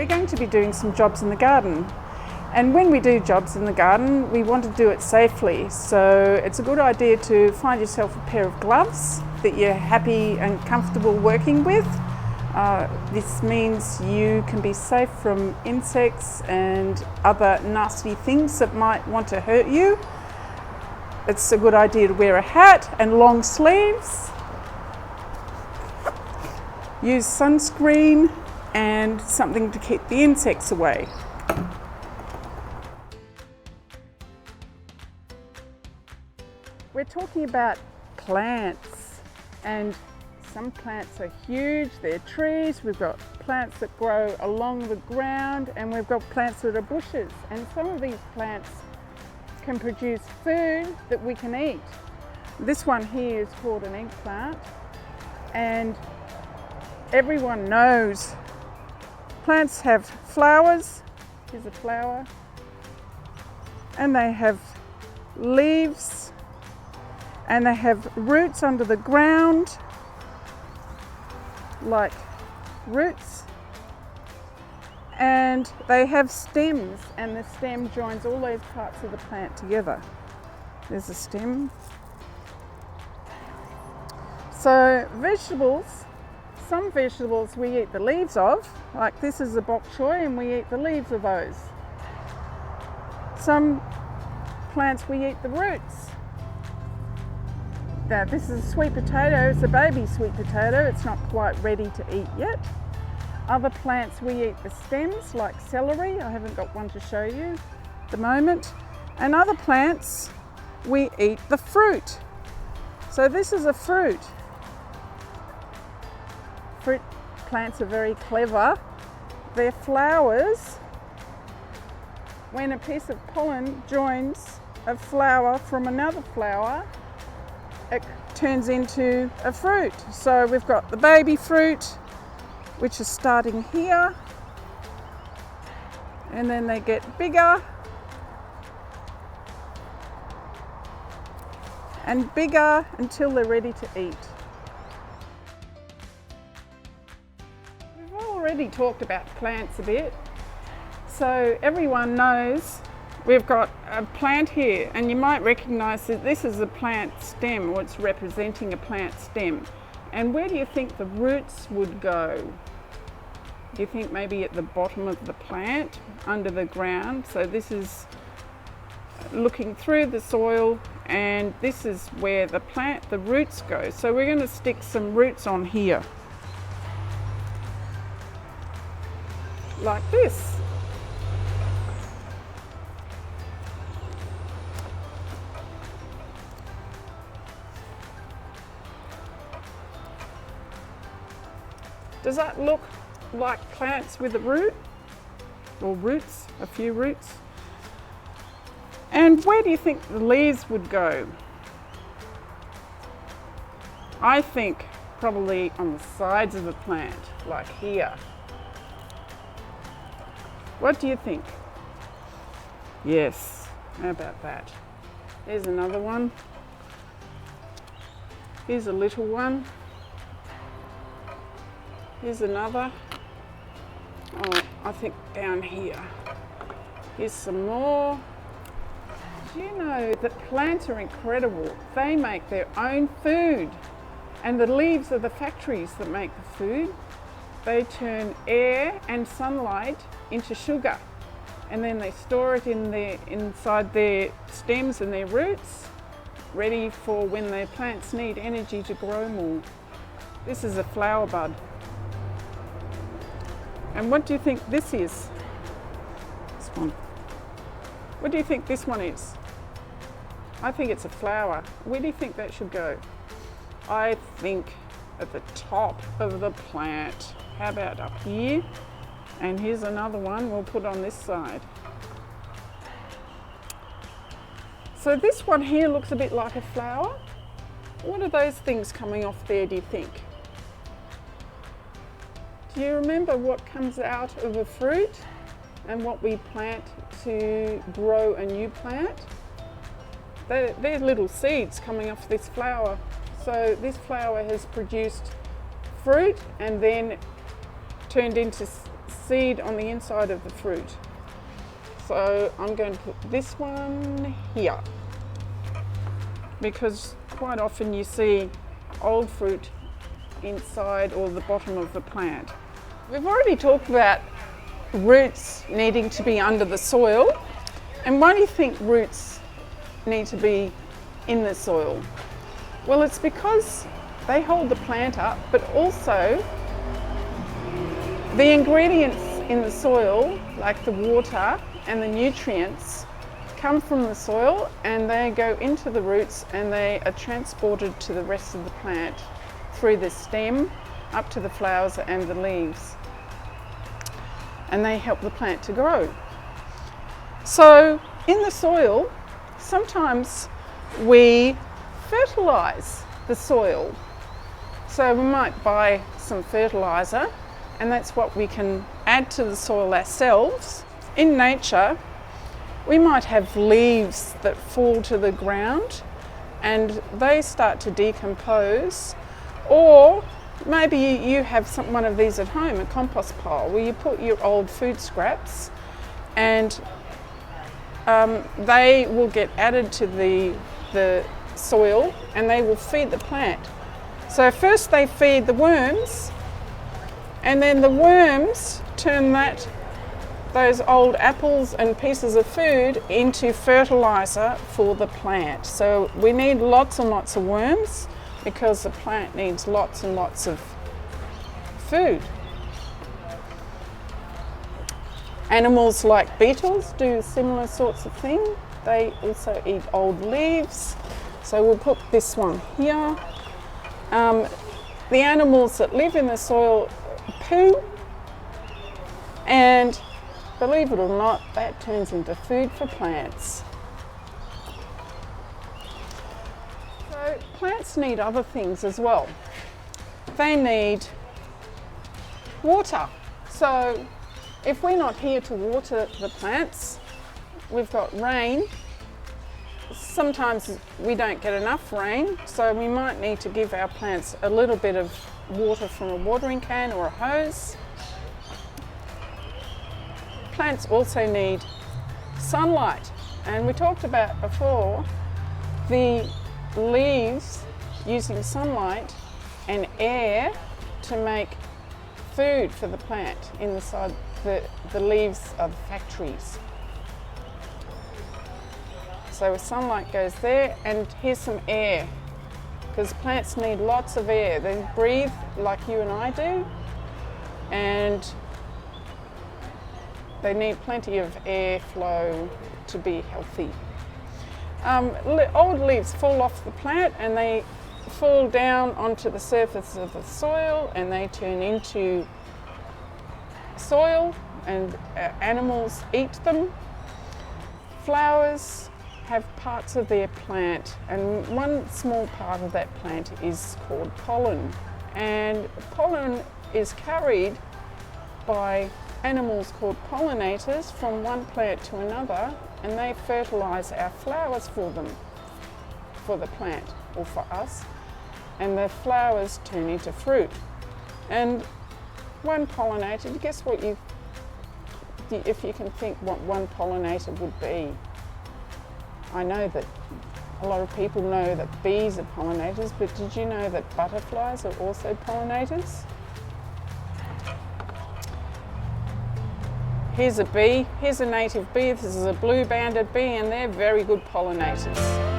we're going to be doing some jobs in the garden. And when we do jobs in the garden, we want to do it safely. So it's a good idea to find yourself a pair of gloves that you're happy and comfortable working with. This means you can be safe from insects and other nasty things that might want to hurt you. It's a good idea to wear a hat and long sleeves. Use sunscreen and something to keep the insects away. We're talking about plants, and some plants are huge, they're trees. We've got plants that grow along the ground, and we've got plants that are bushes. And some of these plants can produce food that we can eat. This one here is called an eggplant, and everyone knows plants have flowers. Here's a flower. And they have leaves, and they have roots under the ground, like roots. And they have stems, and the stem joins all those parts of the plant together. There's a stem. So vegetables, some vegetables we eat the leaves of, like this is a bok choy, and we eat the leaves of those. Some plants we eat the roots. Now this is a sweet potato, it's a baby sweet potato, it's not quite ready to eat yet. Other plants we eat the stems, like celery. I haven't got one to show you at the moment. And other plants we eat the fruit. So this is a fruit. Fruit plants are very clever. Their flowers, when a piece of pollen joins a flower from another flower, it turns into a fruit. So we've got the baby fruit, which is starting here, and then they get bigger and bigger until they're ready to eat. We've already talked about plants a bit, so everyone knows we've got a plant here, and you might recognise that this is a plant stem, or it's representing a plant stem. And where do you think the roots would go? Do you think maybe at the bottom of the plant, under the ground? So this is looking through the soil, and this is where the roots go. So we're going to stick some roots on here, like this. Does that look like plants with a root, or roots, a few roots? And where do you think the leaves would go? I think probably on the sides of the plant, like here. What do you think? Yes, how about that? There's another one. Here's a little one. Here's another. Oh, I think down here. Here's some more. Do you know that plants are incredible? They make their own food, and the leaves are the factories that make the food. They turn air and sunlight into sugar, and then they store it inside their stems and their roots, ready for when their plants need energy to grow more. This is a flower bud. And what do you think this is? This one. What do you think this one is? I think it's a flower. Where do you think that should go? I think at the top of the plant. How about up here? And here's another one we'll put on this side. So this one here looks a bit like a flower. What are those things coming off there, do you think? Do you remember what comes out of a fruit and what we plant to grow a new plant? They're little seeds coming off this flower. So this flower has produced fruit and then turned into seed on the inside of the fruit. So I'm going to put this one here, because quite often you see old fruit inside or the bottom of the plant. We've already talked about roots needing to be under the soil. And why do you think roots need to be in the soil? Well, it's because they hold the plant up, but also the ingredients in the soil, like the water and the nutrients, come from the soil and they go into the roots and they are transported to the rest of the plant through the stem up to the flowers and the leaves. And they help the plant to grow. So in the soil, sometimes we fertilize the soil. So we might buy some fertilizer, and that's what we can add to the soil ourselves. In nature, we might have leaves that fall to the ground and they start to decompose, or maybe you have one of these at home, a compost pile, where you put your old food scraps and they will get added to the soil and they will feed the plant. So first they feed the worms, and then the worms turn those old apples and pieces of food into fertilizer for the plant. So we need lots and lots of worms because the plant needs lots and lots of food. Animals like beetles do similar sorts of thing. They also eat old leaves. So we'll put this one here. The animals that live in the soil poo, and believe it or not, that turns into food for plants. So plants need other things as well. They need water. So if we're not here to water the plants, we've got rain. Sometimes we don't get enough rain, so we might need to give our plants a little bit of water from a watering can or a hose. Plants also need sunlight, and we talked about before the leaves using sunlight and air to make food for the plant inside the leaves of factories. So sunlight goes there, and here's some air, because plants need lots of air. They breathe like you and I do, and they need plenty of air flow to be healthy. Old leaves fall off the plant and they fall down onto the surface of the soil and they turn into soil, and animals eat them. Flowers have parts of their plant, and one small part of that plant is called pollen, and pollen is carried by animals called pollinators from one plant to another, and they fertilize our flowers for the plant or for us, and the flowers turn into fruit. And one pollinator, guess what if you can think what one pollinator would be. I know that a lot of people know that bees are pollinators, but did you know that butterflies are also pollinators? Here's a bee, here's a native bee, this is a blue banded bee, and they're very good pollinators.